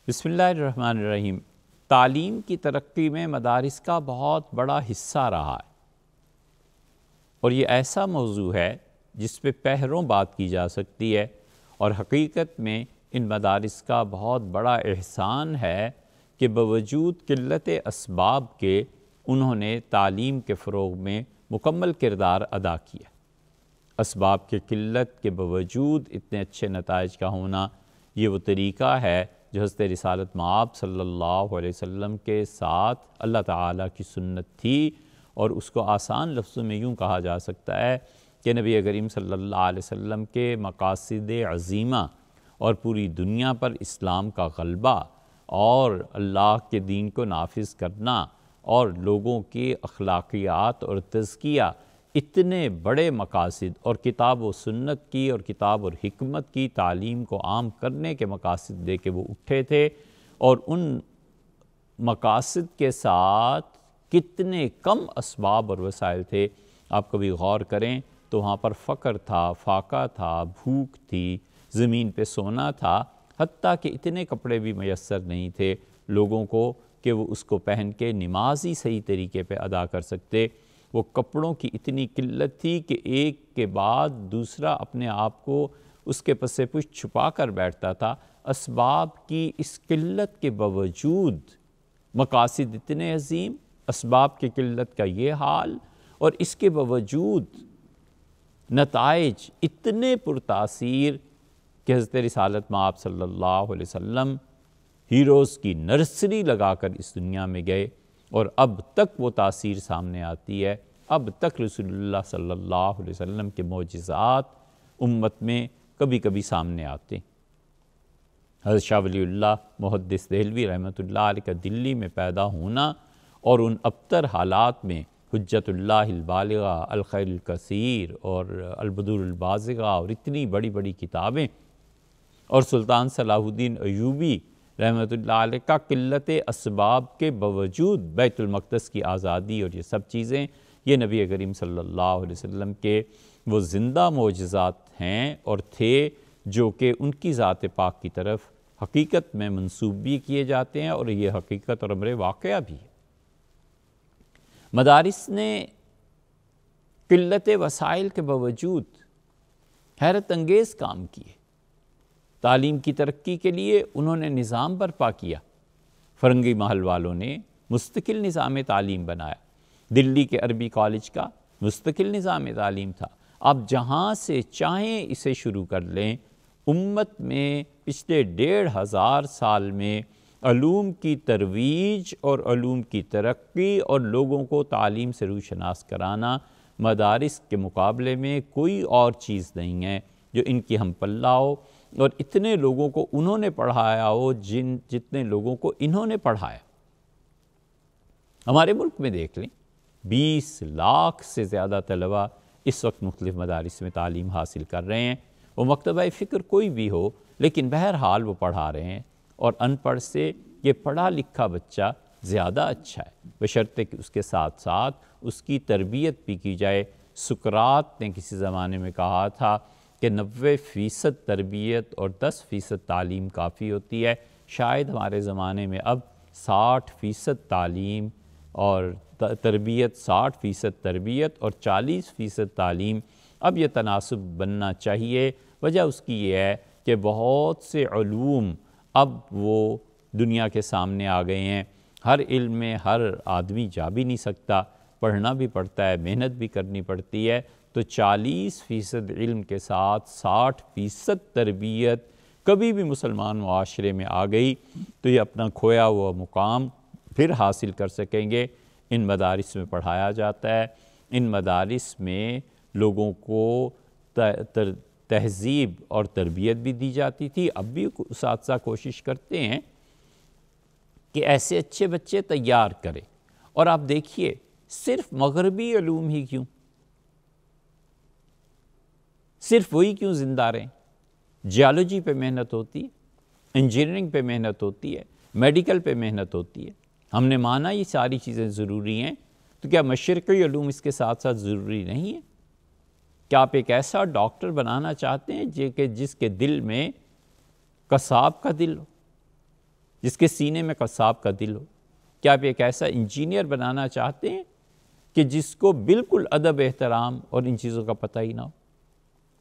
بسم اللہ الرحمن الرحیم۔ تعلیم کی ترقی میں مدارس کا بہت بڑا حصہ رہا ہے، اور یہ ایسا موضوع ہے جس پہ پہروں بات کی جا سکتی ہے، اور حقیقت میں ان مدارس کا بہت بڑا احسان ہے کہ باوجود قلت اسباب کے انہوں نے تعلیم کے فروغ میں مکمل کردار ادا کیا۔ اسباب کے قلت کے باوجود اتنے اچھے نتائج کا ہونا، یہ وہ طریقہ ہے جو حضرت رسالت مآب صلی اللہ علیہ وسلم کے ساتھ اللہ تعالیٰ کی سنت تھی، اور اس کو آسان لفظوں میں یوں کہا جا سکتا ہے کہ نبی کریم صلی اللہ علیہ وسلم کے مقاصد عظیمہ اور پوری دنیا پر اسلام کا غلبہ اور اللہ کے دین کو نافذ کرنا اور لوگوں کی اخلاقیات اور تزکیہ، اتنے بڑے مقاصد اور کتاب و سنت کی اور کتاب اور حکمت کی تعلیم کو عام کرنے کے مقاصد دے کے وہ اٹھے تھے، اور ان مقاصد کے ساتھ کتنے کم اسباب اور وسائل تھے۔ آپ کبھی غور کریں تو وہاں پر فقر تھا، فاقہ تھا، بھوک تھی، زمین پہ سونا تھا، حتیٰ کہ اتنے کپڑے بھی میسر نہیں تھے لوگوں کو کہ وہ اس کو پہن کے نماز ہی صحیح طریقے پہ ادا کر سکتے۔ وہ کپڑوں کی اتنی قلت تھی کہ ایک کے بعد دوسرا اپنے آپ کو اس کے پس پش چھپا کر بیٹھتا تھا۔ اسباب کی اس قلت کے باوجود مقاصد اتنے عظیم، اسباب کی قلت کا یہ حال، اور اس کے باوجود نتائج اتنے پرتاثیر کہ حضرت رسالت مآب صلی اللہ علیہ وسلم ہیروز کی نرسری لگا کر اس دنیا میں گئے، اور اب تک وہ تاثیر سامنے آتی ہے۔ اب تک رسول اللہ صلی اللہ علیہ وسلم کے معجزات امت میں کبھی کبھی سامنے آتے ہیں۔ حضرت شاہ ولی اللہ محدث دہلوی رحمۃ اللہ علیہ کا دلی میں پیدا ہونا، اور ان ابتر حالات میں حجت اللہ البالغہ، الخیر الکثیر اور البدور البازغہ اور اتنی بڑی بڑی کتابیں، اور سلطان صلاح الدین ایوبی رحمۃ اللہ علیہ کا قلت اسباب کے باوجود بیت المقدس کی آزادی اور یہ سب چیزیں، یہ نبی کریم صلی اللہ علیہ وسلم کے وہ زندہ معجزات ہیں اور تھے، جو کہ ان کی ذات پاک کی طرف حقیقت میں منسوب بھی کیے جاتے ہیں، اور یہ حقیقت اور امر واقعہ بھی ہے۔ مدارس نے قلت وسائل کے باوجود حیرت انگیز کام کیے۔ تعلیم کی ترقی کے لیے انہوں نے نظام برپا کیا۔ فرنگی محل والوں نے مستقل نظام تعلیم بنایا۔ دلی کے عربی کالج کا مستقل نظام تعلیم تھا۔ آپ جہاں سے چاہیں اسے شروع کر لیں۔ امت میں پچھلے 1500 سال میں علوم کی ترویج اور علوم کی ترقی اور لوگوں کو تعلیم سے روشناس کرانا، مدارس کے مقابلے میں کوئی اور چیز نہیں ہے جو ان کی ہم پلہ ہو، اور اتنے لوگوں کو انہوں نے پڑھایا ہو جتنے لوگوں کو انہوں نے پڑھایا۔ ہمارے ملک میں دیکھ لیں، 20 لاکھ سے زیادہ طلبہ اس وقت مختلف مدارس میں تعلیم حاصل کر رہے ہیں۔ وہ مکتبہ فکر کوئی بھی ہو، لیکن بہرحال وہ پڑھا رہے ہیں، اور ان پڑھ سے یہ پڑھا لکھا بچہ زیادہ اچھا ہے، بشرطے کہ اس کے ساتھ ساتھ اس کی تربیت بھی کی جائے۔ سقراط نے کسی زمانے میں کہا تھا کہ 90% تربیت اور 10% تعلیم کافی ہوتی ہے۔ شاید ہمارے زمانے میں اب 60% تعلیم اور تربیت، 60% تربیت اور 40% تعلیم، اب یہ تناسب بننا چاہیے۔ وجہ اس کی یہ ہے کہ بہت سے علوم اب وہ دنیا کے سامنے آ گئے ہیں۔ ہر علم میں ہر آدمی جا بھی نہیں سکتا، پڑھنا بھی پڑتا ہے، محنت بھی کرنی پڑتی ہے، تو 40% علم کے ساتھ 60% تربیت کبھی بھی مسلمان معاشرے میں آ گئی تو یہ اپنا کھویا ہوا مقام پھر حاصل کر سکیں گے۔ ان مدارس میں پڑھایا جاتا ہے، ان مدارس میں لوگوں کو تہذیب اور تربیت بھی دی جاتی تھی۔ اب بھی اساتذہ کوشش کرتے ہیں کہ ایسے اچھے بچے تیار کریں، اور آپ دیکھیے صرف مغربی علوم ہی کیوں، صرف وہی کیوں زندہ رہیں؟ جیالوجی پہ محنت ہوتی ہے، انجینئرنگ پہ محنت ہوتی ہے، میڈیکل پہ محنت ہوتی ہے۔ ہم نے مانا یہ ساری چیزیں ضروری ہیں، تو کیا مشرقی علوم اس کے ساتھ ساتھ ضروری نہیں ہیں؟ کیا آپ ایک ایسا ڈاکٹر بنانا چاہتے ہیں کہ جس کے دل میں قصاب کا دل ہو، جس کے سینے میں قصاب کا دل ہو؟ کیا آپ ایک ایسا انجینئر بنانا چاہتے ہیں کہ جس کو بالکل ادب احترام اور ان چیزوں کا پتہ ہی نہ ہو؟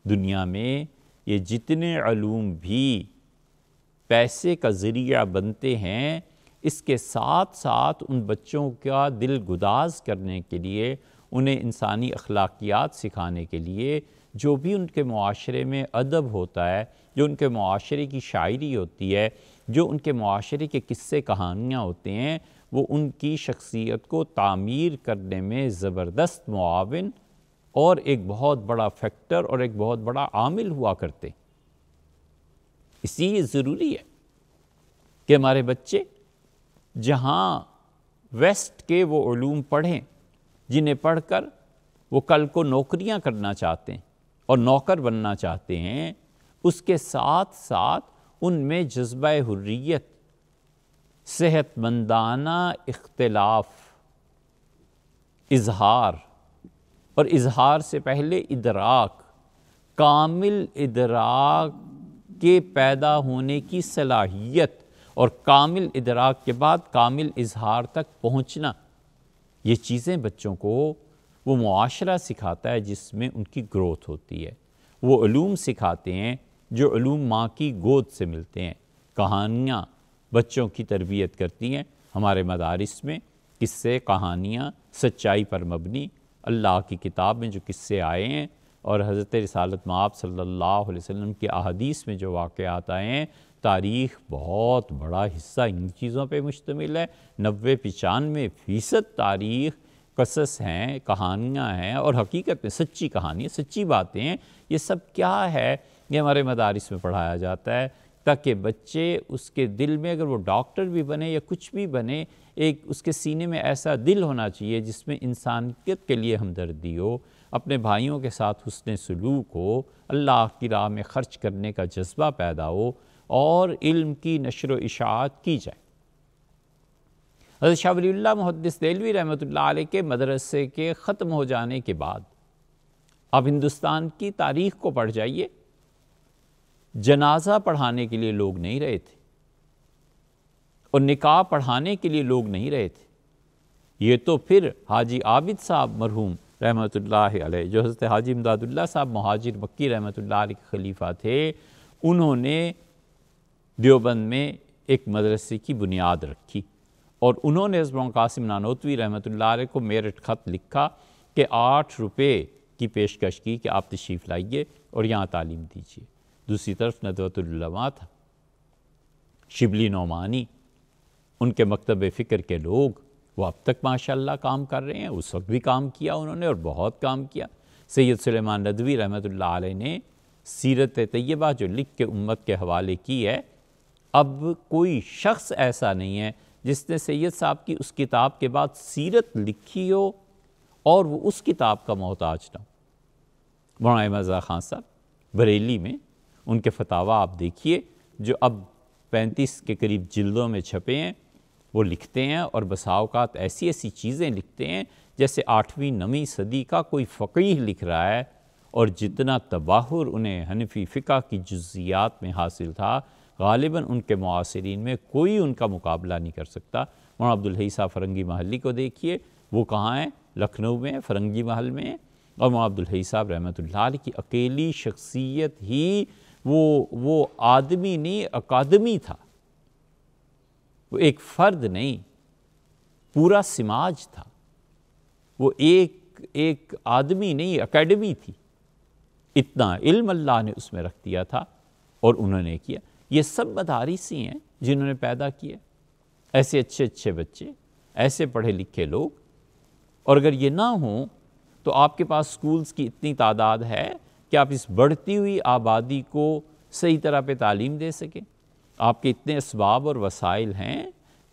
دنیا میں یہ جتنے علوم بھی پیسے کا ذریعہ بنتے ہیں، اس کے ساتھ ساتھ ان بچوں کا دل گداز کرنے کے لیے، انہیں انسانی اخلاقیات سکھانے کے لیے، جو بھی ان کے معاشرے میں ادب ہوتا ہے، جو ان کے معاشرے کی شاعری ہوتی ہے، جو ان کے معاشرے کے قصے کہانیاں ہوتے ہیں، وہ ان کی شخصیت کو تعمیر کرنے میں زبردست معاون اور ایک بہت بڑا فیکٹر اور ایک بہت بڑا عامل ہوا کرتے ہیں۔ اس لیے یہ ضروری ہے کہ ہمارے بچے جہاں ویسٹ کے وہ علوم پڑھیں جنہیں پڑھ کر وہ کل کو نوکریاں کرنا چاہتے ہیں اور نوکر بننا چاہتے ہیں، اس کے ساتھ ساتھ ان میں جذبہ حریت، صحت مندانہ اختلاف، اظہار اور اظہار سے پہلے ادراک، کامل ادراک کے پیدا ہونے کی صلاحیت اور کامل ادراک کے بعد کامل اظہار تک پہنچنا، یہ چیزیں بچوں کو وہ معاشرہ سکھاتا ہے جس میں ان کی گروتھ ہوتی ہے۔ وہ علوم سکھاتے ہیں جو علوم ماں کی گود سے ملتے ہیں۔ کہانیاں بچوں کی تربیت کرتی ہیں۔ ہمارے مدارس میں قصے، کہانیاں سچائی پر مبنی، اللہ کی کتاب میں جو قصے آئے ہیں اور حضرت رسالت مآب صلی اللہ علیہ وسلم کی احادیث میں جو واقعات آئے ہیں، تاریخ بہت بڑا حصہ ان چیزوں پہ مشتمل ہے۔ 90-95% تاریخ قصص ہیں، کہانیاں ہیں، اور حقیقت میں سچی کہانیاں، سچی باتیں ہیں۔ یہ سب کیا ہے؟ یہ ہمارے مدارس میں پڑھایا جاتا ہے تاکہ بچے اس کے دل میں، اگر وہ ڈاکٹر بھی بنے یا کچھ بھی بنے، ایک اس کے سینے میں ایسا دل ہونا چاہیے جس میں انسانیت کے لیے ہمدردی ہو، اپنے بھائیوں کے ساتھ حسن سلوک ہو، اللہ کی راہ میں خرچ کرنے کا جذبہ پیدا ہو اور علم کی نشر و اشاعت کی جائے۔ حضرت شاہ ولی اللہ محدث دہلوی رحمۃ اللہ علیہ کے مدرسے کے ختم ہو جانے کے بعد اب ہندوستان کی تاریخ کو پڑھ جائیے، جنازہ پڑھانے کے لیے لوگ نہیں رہے تھے اور نکاح پڑھانے کے لیے لوگ نہیں رہے تھے۔ یہ تو پھر حاجی عابد صاحب مرحوم رحمۃ اللہ علیہ، جو حضرت حاجی امداد اللہ صاحب مہاجر مکی رحمۃ اللہ علیہ کے خلیفہ تھے، انہوں نے دیوبند میں ایک مدرسے کی بنیاد رکھی اور انہوں نے حضرت مولانا قاسم نانوتوی رحمۃ اللہ علیہ کو میرٹ خط لکھا کہ 8 روپے کی پیشکش کی کہ آپ تشریف لائیے اور یہاں تعلیم دیجیے۔ دوسری طرف ندوۃ العلماء تھا، شبلی نعمانی، ان کے مکتب فکر کے لوگ، وہ اب تک ماشاءاللہ کام کر رہے ہیں، اس وقت بھی کام کیا انہوں نے اور بہت کام کیا۔ سید سلیمان ندوی رحمۃ اللہ علیہ نے سیرت طیبہ جو لکھ کے امت کے حوالے کی ہے، اب کوئی شخص ایسا نہیں ہے جس نے سید صاحب کی اس کتاب کے بعد سیرت لکھی ہو اور وہ اس کتاب کا محتاج نہ ہو۔ مولانا احمد رضا خان صاحب بریلی میں، ان کے فتاویٰ آپ دیکھیے جو اب 35 کے قریب جلدوں میں چھپے ہیں، وہ لکھتے ہیں اور بسا اوقات ایسی ایسی چیزیں لکھتے ہیں جیسے 8ویں 9ویں صدی کا کوئی فقیہ لکھ رہا ہے، اور جتنا تباہر انہیں حنفی فقہ کی جزیات میں حاصل تھا، غالباً ان کے معاصرین میں کوئی ان کا مقابلہ نہیں کر سکتا۔ مولانا عبدالحی صاحب فرنگی محلی کو دیکھیے، وہ کہاں ہیں؟ لکھنؤ میں، فرنگی محل میں، اور مولانا عبدالحی صاحب رحمۃ اللہ علیہ کی اکیلی شخصیت ہی وہ آدمی نہیں، اکادمی تھا، وہ ایک فرد نہیں، پورا سماج تھا، وہ ایک آدمی نہیں، اکیڈمی تھی۔ اتنا علم اللہ نے اس میں رکھ دیا تھا اور انہوں نے کیا۔ یہ سب مدارس ہی ہیں جنہوں نے پیدا کیا ایسے اچھے اچھے بچے، ایسے پڑھے لکھے لوگ، اور اگر یہ نہ ہوں تو آپ کے پاس سکولز کی اتنی تعداد ہے کہ آپ اس بڑھتی ہوئی آبادی کو صحیح طرح پہ تعلیم دے سکیں۔ آپ کے اتنے اسباب اور وسائل ہیں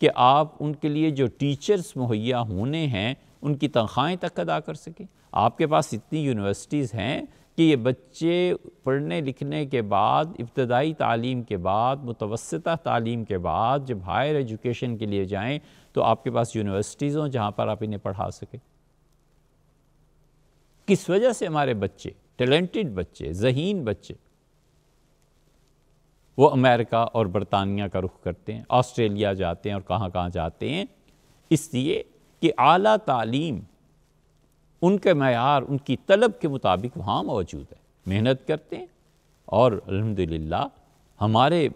کہ آپ ان کے لیے جو ٹیچرز مہیا ہونے ہیں ان کی تنخواہیں تک ادا کر سکیں۔ آپ کے پاس اتنی یونیورسٹیز ہیں کہ یہ بچے پڑھنے لکھنے کے بعد، ابتدائی تعلیم کے بعد، متوسطہ تعلیم کے بعد جب ہائر ایجوکیشن کے لیے جائیں تو آپ کے پاس یونیورسٹیز ہوں جہاں پر آپ انہیں پڑھا سکیں۔ کس وجہ سے ہمارے بچے، ٹیلنٹڈ بچے، ذہین بچے، وہ امریکہ اور برطانیہ کا رخ کرتے ہیں، آسٹریلیا جاتے ہیں اور کہاں کہاں جاتے ہیں، اس لیے کہ اعلیٰ تعلیم ان کے معیار، ان کی طلب کے مطابق وہاں موجود ہے، محنت کرتے ہیں۔ اور الحمدللہ ہمارے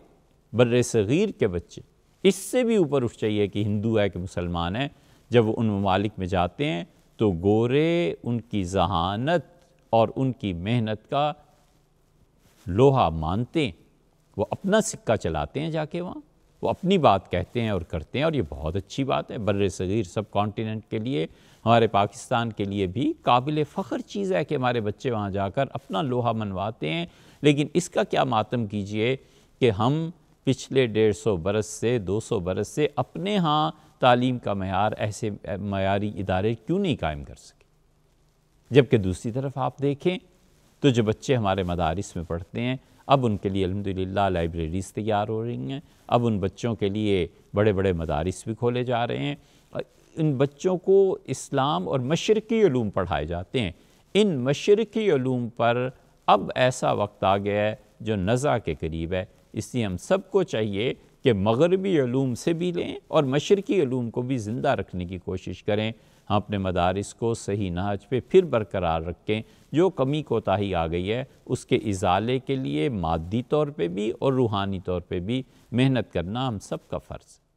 بر صغیر کے بچے اس سے بھی اوپر اٹھ چاہیے کہ ہندو ہے کہ مسلمان ہیں، جب وہ ان ممالک میں جاتے ہیں تو گورے ان کی ذہانت اور ان کی محنت کا لوہا مانتے ہیں، وہ اپنا سکہ چلاتے ہیں، جا کے وہاں وہ اپنی بات کہتے ہیں اور کرتے ہیں، اور یہ بہت اچھی بات ہے۔ بر صغیر سب کانٹیننٹ کے لیے، ہمارے پاکستان کے لیے بھی قابل فخر چیز ہے کہ ہمارے بچے وہاں جا کر اپنا لوہا منواتے ہیں۔ لیکن اس کا کیا ماتم کیجئے کہ ہم پچھلے 150 برس سے 200 برس سے اپنے ہاں تعلیم کا معیار، ایسے معیاری ادارے کیوں نہیں قائم کر سکے؟ جبکہ دوسری طرف آپ دیکھیں تو جو بچے ہمارے مدارس میں پڑھتے ہیں، اب ان کے لیے الحمدللہ لائبریریز تیار ہو رہی ہیں، اب ان بچوں کے لیے بڑے بڑے مدارس بھی کھولے جا رہے ہیں، ان بچوں کو اسلام اور مشرقی علوم پڑھائے جاتے ہیں۔ ان مشرقی علوم پر اب ایسا وقت آ گیا ہے جو نزع کے قریب ہے، اس لیے ہم سب کو چاہیے کہ مغربی علوم سے بھی لیں اور مشرقی علوم کو بھی زندہ رکھنے کی کوشش کریں۔ ہم اپنے مدارس کو صحیح نہج پہ پھر برقرار رکھیں، جو کمی کوتاہی آ گئی ہے اس کے ازالے کے لیے مادی طور پہ بھی اور روحانی طور پہ بھی محنت کرنا ہم سب کا فرض ہے۔